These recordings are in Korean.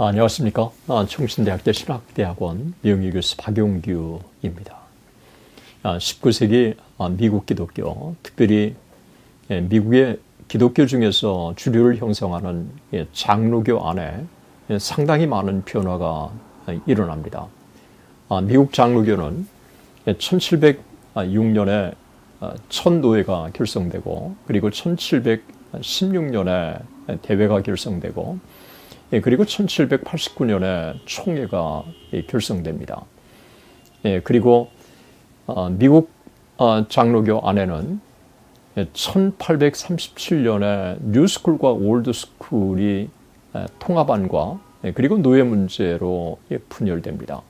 안녕하십니까. 충신대학교 신학대학원 명예교수 박용규입니다. 19세기 미국 기독교, 특별히 미국의 기독교 중에서 주류를 형성하는 장로교 안에 상당히 많은 변화가 일어납니다. 미국 장로교는 1706년에 첫 노회가 결성되고, 그리고 1716년에 대회가 결성되고, 그리고 1789년에 총회가 결성됩니다. 그리고 미국 장로교 안에는 1837년에 뉴스쿨과 올드스쿨이 통합안과 그리고 노예 문제로 분열됩니다.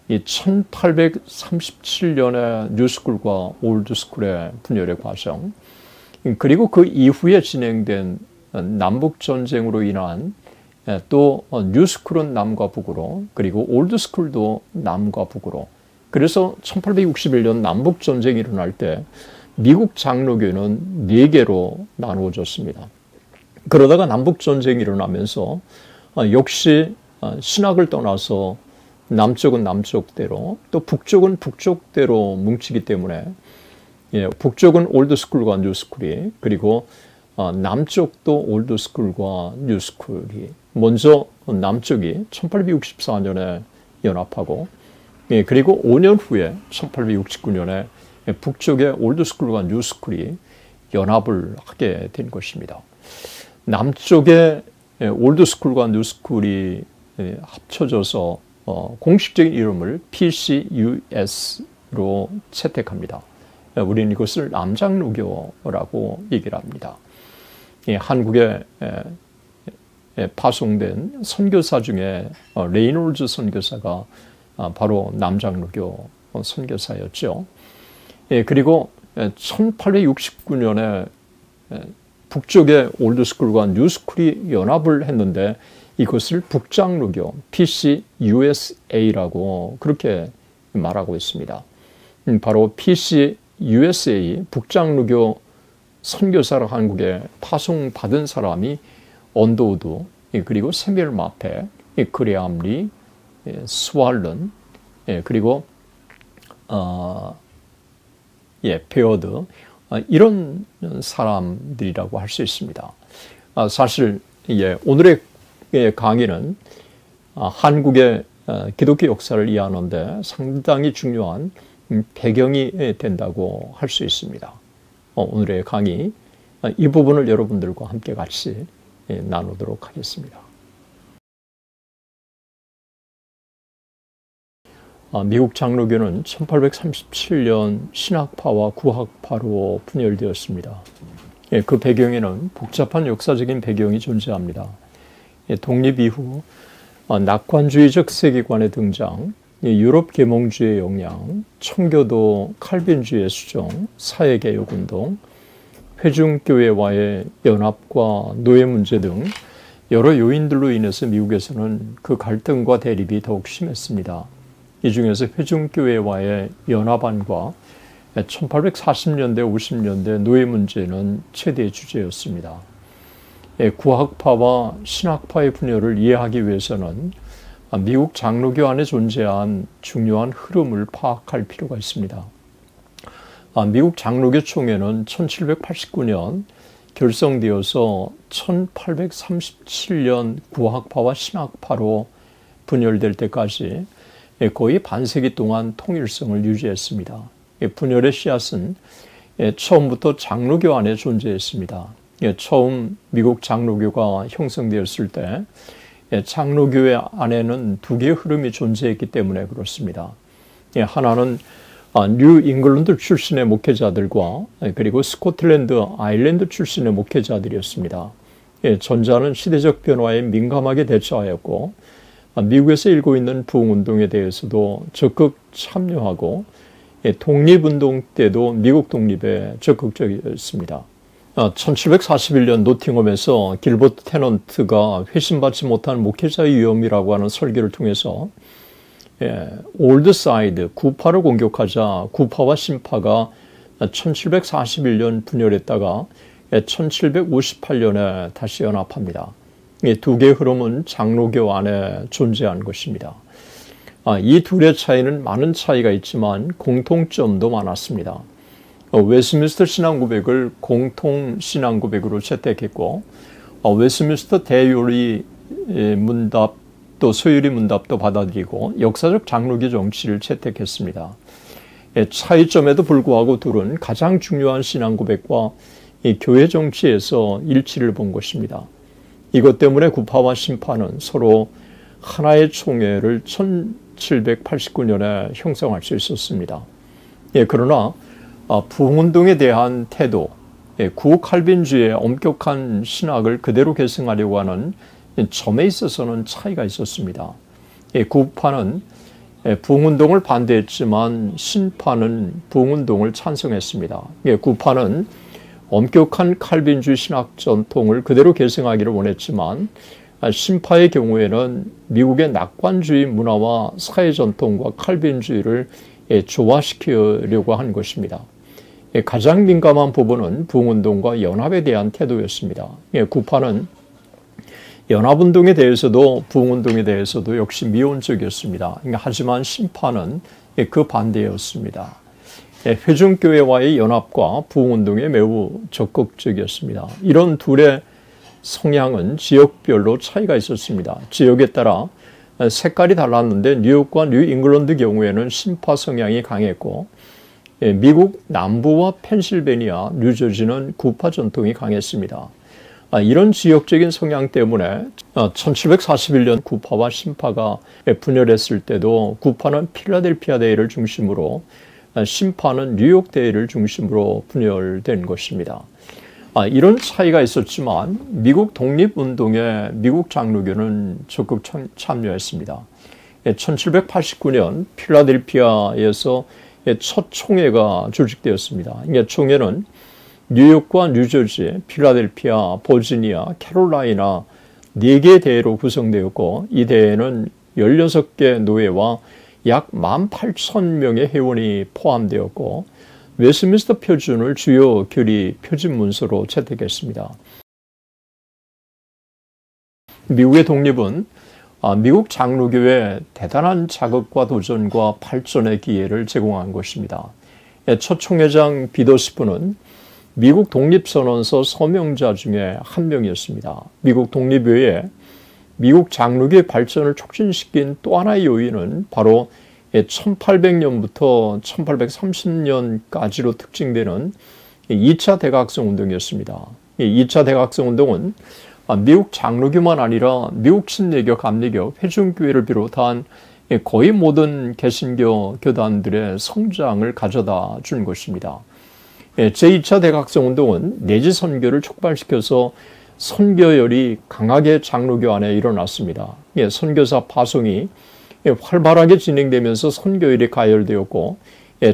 이 1837년에 뉴스쿨과 올드스쿨의 분열의 과정, 그리고 그 이후에 진행된 남북전쟁으로 인한 또 뉴스쿨은 남과 북으로, 그리고 올드스쿨도 남과 북으로, 그래서 1861년 남북전쟁이 일어날 때 미국 장로교는 4개로 나누어졌습니다. 그러다가 남북전쟁이 일어나면서 역시 신학을 떠나서 남쪽은 남쪽대로, 또 북쪽은 북쪽대로 뭉치기 때문에 북쪽은 올드스쿨과 뉴스쿨이, 그리고 남쪽도 올드스쿨과 뉴스쿨이, 먼저 남쪽이 1864년에 연합하고, 그리고 5년 후에 1869년에 북쪽의 올드스쿨과 뉴스쿨이 연합을 하게 된 것입니다. 남쪽의 올드스쿨과 뉴스쿨이 합쳐져서 공식적인 이름을 PCUS로 채택합니다. 우리는 이것을 남장로교라고 얘기를 합니다. 한국에 파송된 선교사 중에 레이놀즈 선교사가 바로 남장로교 선교사였죠. 그리고 1869년에 북쪽의 올드스쿨과 뉴스쿨이 연합을 했는데 이것을 북장로교 PCUSA라고 그렇게 말하고 있습니다. 바로 PCUSA 북장로교 선교사를 한국에 파송받은 사람이 언더우드, 그리고 세밀 마페, 그레암 리, 스왈런, 그리고 베어드, 이런 사람들이라고 할 수 있습니다. 사실 오늘의 강의는 한국의 기독교 역사를 이해하는데 상당히 중요한 배경이 된다고 할 수 있습니다. 오늘의 강의, 이 부분을 여러분들과 함께 같이 나누도록 하겠습니다. 미국 장로교는 1837년 신학파와 구학파로 분열되었습니다. 그 배경에는 복잡한 역사적인 배경이 존재합니다. 독립 이후 낙관주의적 세계관의 등장, 유럽 계몽주의의 영향, 청교도 칼빈주의의 수정, 사회개혁운동, 회중교회와의 연합과 노예 문제 등 여러 요인들로 인해서 미국에서는 그 갈등과 대립이 더욱 심했습니다. 이 중에서 회중교회와의 연합안과 1840년대, 50년대 노예 문제는 최대 주제였습니다. 구학파와 신학파의 분열을 이해하기 위해서는 미국 장로교 안에 존재한 중요한 흐름을 파악할 필요가 있습니다. 미국 장로교 총회는 1789년 결성되어서 1837년 구학파와 신학파로 분열될 때까지 거의 반세기 동안 통일성을 유지했습니다. 분열의 씨앗은 처음부터 장로교 안에 존재했습니다. 처음 미국 장로교가 형성되었을 때 장로교회 안에는 2개의 흐름이 존재했기 때문에 그렇습니다. 하나는 뉴 잉글랜드 출신의 목회자들과 그리고 스코틀랜드, 아일랜드 출신의 목회자들이었습니다. 전자는 시대적 변화에 민감하게 대처하였고 미국에서 일고 있는 부흥운동에 대해서도 적극 참여하고 독립운동 때도 미국 독립에 적극적이었습니다. 1741년 노팅엄에서 길버트 테넌트가 회심받지 못한 목회자의 위험이라고 하는 설교를 통해서 올드사이드, 구파를 공격하자 구파와 신파가 1741년 분열했다가 1758년에 다시 연합합니다. 이 두 개의 흐름은 장로교 안에 존재한 것입니다. 이 둘의 차이는 많은 차이가 있지만 공통점도 많았습니다. 웨스민스터 신앙고백을 공통신앙고백으로 채택했고 웨스민스터 대요리 문답도 소요리 문답도 받아들이고 역사적 장로교 정치를 채택했습니다. 차이점에도 불구하고 둘은 가장 중요한 신앙고백과 이 교회 정치에서 일치를 본 것입니다. 이것 때문에 구파와 신파는 서로 하나의 총회를 1789년에 형성할 수 있었습니다. 그러나 부흥운동에 대한 태도, 구칼빈주의 엄격한 신학을 그대로 계승하려고 하는 점에 있어서는 차이가 있었습니다. 구파는 부흥운동을 반대했지만 신파는 부흥운동을 찬성했습니다. 구파는 엄격한 칼빈주의 신학 전통을 그대로 계승하기를 원했지만 신파의 경우에는 미국의 낙관주의 문화와 사회 전통과 칼빈주의를 조화시키려고 한 것입니다. 가장 민감한 부분은 부흥운동과 연합에 대한 태도였습니다. 구파는 연합운동에 대해서도 부흥운동에 대해서도 역시 미온적이었습니다. 하지만 신파는 그 반대였습니다. 회중교회와의 연합과 부흥운동에 매우 적극적이었습니다. 이런 둘의 성향은 지역별로 차이가 있었습니다. 지역에 따라 색깔이 달랐는데 뉴욕과 뉴잉글랜드 경우에는 신파 성향이 강했고 미국 남부와 펜실베니아, 뉴저지는 구파 전통이 강했습니다. 이런 지역적인 성향 때문에 1741년 구파와 신파가 분열했을 때도 구파는 필라델피아 대회를 중심으로 신파는 뉴욕 대회를 중심으로 분열된 것입니다. 이런 차이가 있었지만 미국 독립운동에 미국 장로교는 적극 참여했습니다. 1789년 필라델피아에서 첫 총회가 조직되었습니다. 총회는 뉴욕과 뉴저지, 필라델피아, 버지니아, 캐롤라이나 4개 대회로 구성되었고 이 대회는 16개 노회와 약 18,000명의 회원이 포함되었고 웨스민스터 표준을 주요 교리 표준 문서로 채택했습니다. 미국의 독립은 미국 장로교에 대단한 자극과 도전과 발전의 기회를 제공한 것입니다. 첫 총회장 비더스프는 미국 독립선언서 서명자 중에 한 명이었습니다. 미국 독립 외에 미국 장로교의 발전을 촉진시킨 또 하나의 요인은 바로 1800년부터 1830년까지로 특징되는 2차 대각성 운동이었습니다. 2차 대각성 운동은 미국 장로교만 아니라 미국 신례교, 감리교, 회중교회를 비롯한 거의 모든 개신교 교단들의 성장을 가져다 준 것입니다. 제2차 대각성 운동은 내지 선교를 촉발시켜서 선교열이 강하게 장로교 안에 일어났습니다. 선교사 파송이 활발하게 진행되면서 선교열이 가열되었고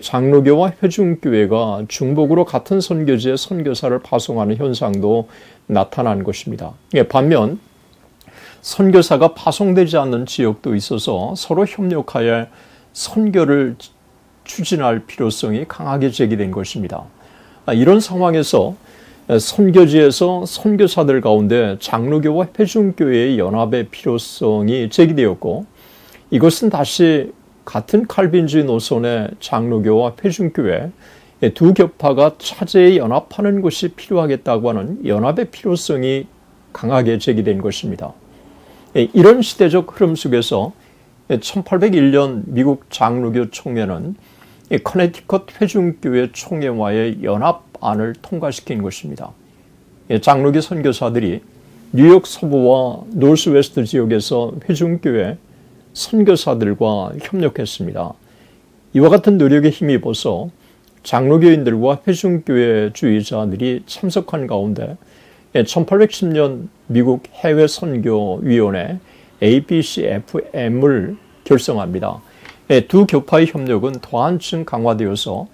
장로교와 회중교회가 중복으로 같은 선교지에 선교사를 파송하는 현상도 나타난 것입니다. 반면 선교사가 파송되지 않는 지역도 있어서 서로 협력하여 선교를 추진할 필요성이 강하게 제기된 것입니다. 이런 상황에서 선교지에서 선교사들 가운데 장로교와 회중교회의 연합의 필요성이 제기되었고 이것은 다시 같은 칼빈주의 노선의 장로교와 회중교회 두 격파가 차제에 연합하는 것이 필요하겠다고 하는 연합의 필요성이 강하게 제기된 것입니다. 이런 시대적 흐름 속에서 1801년 미국 장로교 총회는 커네티컷 회중교회 총회와의 연합안을 통과시킨 것입니다. 장로교 선교사들이 뉴욕 서부와 노스웨스트 지역에서 회중교회 선교사들과 협력했습니다. 이와 같은 노력에 힘입어서 장로교인들과 회중교회 주의자들이 참석한 가운데 1810년 미국 해외선교위원회 ABCFM을 결성합니다. 두 교파의 협력은 더 한층 강화되어서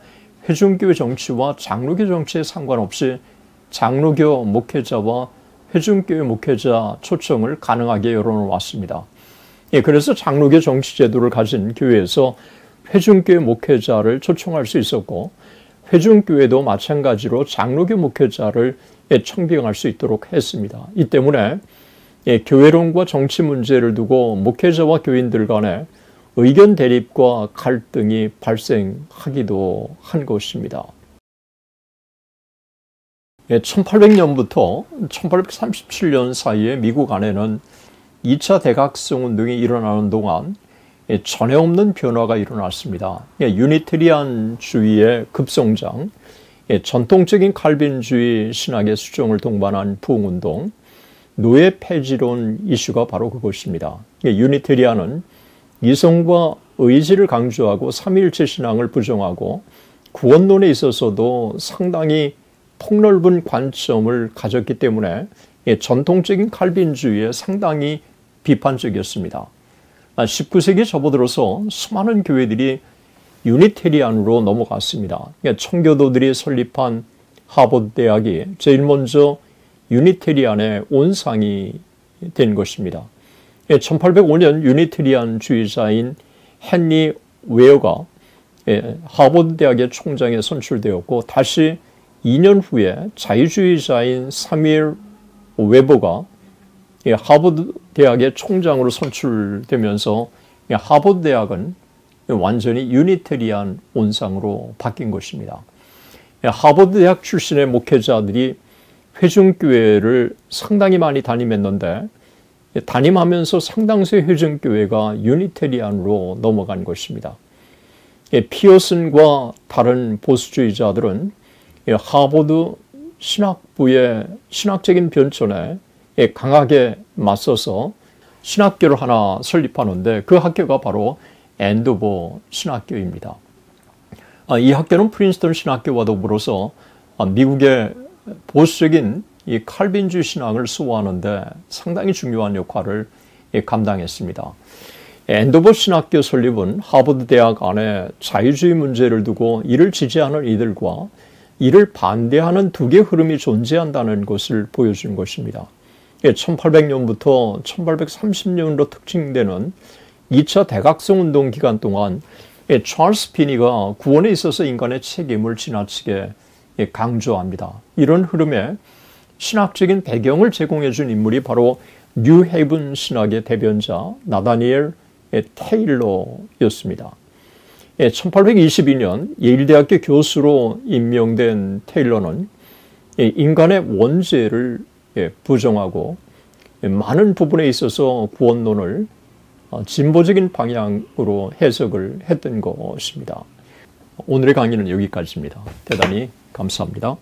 회중교회 정치와 장로교 정치에 상관없이 장로교 목회자와 회중교회 목회자 초청을 가능하게 열어놓았습니다. 그래서 장로교 정치 제도를 가진 교회에서 회중교회 목회자를 초청할 수 있었고 회중교회도 마찬가지로 장로교 목회자를 청빙할 수 있도록 했습니다. 이 때문에 교회론과 정치 문제를 두고 목회자와 교인들 간에 의견 대립과 갈등이 발생하기도 한 것입니다. 1800년부터 1837년 사이에 미국 안에는 2차 대각성 운동이 일어나는 동안 전에 없는 변화가 일어났습니다. 유니테리안주의의 급성장, 전통적인 칼빈주의 신학의 수정을 동반한 부흥운동, 노예 폐지론 이슈가 바로 그것입니다. 유니테리안은 이성과 의지를 강조하고 삼위일체 신앙을 부정하고 구원론에 있어서도 상당히 폭넓은 관점을 가졌기 때문에 전통적인 칼빈주의에 상당히 비판적이었습니다. 19세기 접어들어서 수많은 교회들이 유니테리안으로 넘어갔습니다. 청교도들이 설립한 하버드 대학이 제일 먼저 유니테리안의 온상이 된 것입니다. 1805년 유니테리안주의자인 헨리 웨어가 하버드 대학의 총장에 선출되었고 다시 2년 후에 자유주의자인 사뮤엘 웨버가 하버드 대학의 총장으로 선출되면서 하버드 대학은 완전히 유니테리안 온상으로 바뀐 것입니다. 하버드 대학 출신의 목회자들이 회중교회를 상당히 많이 담임했는데 담임하면서 상당수의 회중교회가 유니테리안으로 넘어간 것입니다. 피어슨과 다른 보수주의자들은 하버드 신학부의 신학적인 변천에 강하게 맞서서 신학교를 하나 설립하는데 그 학교가 바로 앤도버 신학교입니다. 이 학교는 프린스턴 신학교와 더불어서 미국의 보수적인 이 칼빈주의 신앙을 수호하는데 상당히 중요한 역할을 감당했습니다. 앤도버 신학교 설립은 하버드 대학 안에 자유주의 문제를 두고 이를 지지하는 이들과 이를 반대하는 두 개의 흐름이 존재한다는 것을 보여준 것입니다. 1800년부터 1830년으로 특징되는 2차 대각성 운동 기간 동안 찰스 피니가 구원에 있어서 인간의 책임을 지나치게 강조합니다. 이런 흐름에 신학적인 배경을 제공해 준 인물이 바로 뉴헤이븐 신학의 대변자 나다니엘 테일러였습니다. 1822년 예일대학교 교수로 임명된 테일러는 인간의 원죄를 부정하고 많은 부분에 있어서 구원론을 진보적인 방향으로 해석을 했던 것입니다. 오늘의 강의는 여기까지입니다. 대단히 감사합니다.